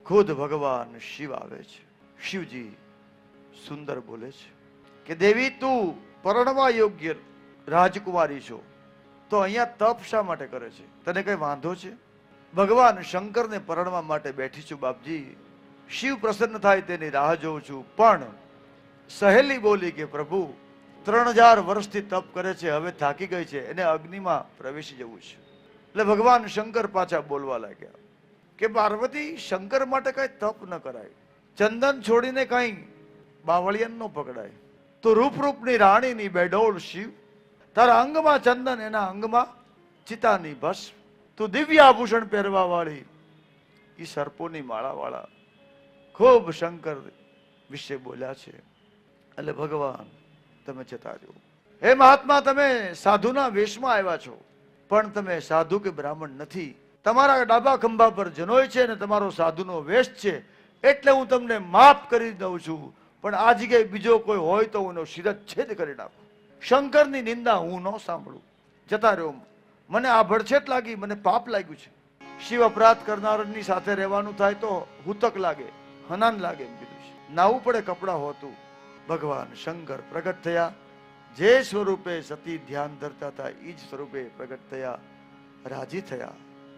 ખુદ ભગવાન શિવ આવે છે. શિવજી સુંદર બોલે છે કે દેવી તું પરણવા યોગ્ય રાજકુમારી છો, તો અહીંયા તપ શા માટે કરે છે? તને કઈ વાંધો છે? ભગવાન શંકરને પરણવા માટે બેઠી છું બાપજી. શિવ પ્રસન્ન થાય તેની રાહ જોઉં છું. પણ સહેલી બોલી કે પ્રભુ 3000 વર્ષથી તપ કરે છે, હવે થાકી ગઈ છે, એને અગ્નિમાં પ્રવેશી જવું છે. એટલે ભગવાન શંકર પાછા બોલવા લાગ્યા કે પાર્વતી, શંકર માટે કઈ તપ ન કરાય, ચંદન છોડીને કઈ બાવળિયન ન પકડાય. તો રૂપરૂપની રાણીની બેડોળ શિવ, તારા અંગમાં ચંદન, એના અંગમાં ચિતાની ભસ્મ, તું દિવ્ય આભૂષણ પહેરવા વાળી, ઈ સર્પોની માળા વાળા. ખૂબ શંકર વિશે બોલ્યા છે. એટલે ભગવાન તમે જતા રહો. હે મહાત્મા, તમે સાધુના વેશમાં આવ્યા છો, પણ તમે સાધુ કે બ્રાહ્મણ નથી. તમારા ડાબા ખંભા પર જનોય છે અને તમારો સાધુનો વેશ છે, એટલે હું તમને માફ કરી દઉં છું. પણ આ જગ્યાએ બીજો કોઈ હોય તો હું એનો શિરચ્છેદ કરી નાખું. શંકરની નિંદા હું ન સાંભળું. જતા રહ્યો. મને આ ભડછેટ લાગી, મને પાપ લાગ્યું છે. શિવ અપરાધ કરનારની સાથે રહેવાનું થાય તો હુતક લાગે, હનાન લાગે એમ કીધું છે. નાવું પડે કપડાં હોતું. ભગવાન શંકર પ્રગટ થયા. જે સ્વરૂપે સતી ધ્યાન ધરતા હતા એ જ સ્વરૂપે પ્રગટ થયા, રાજી થયા.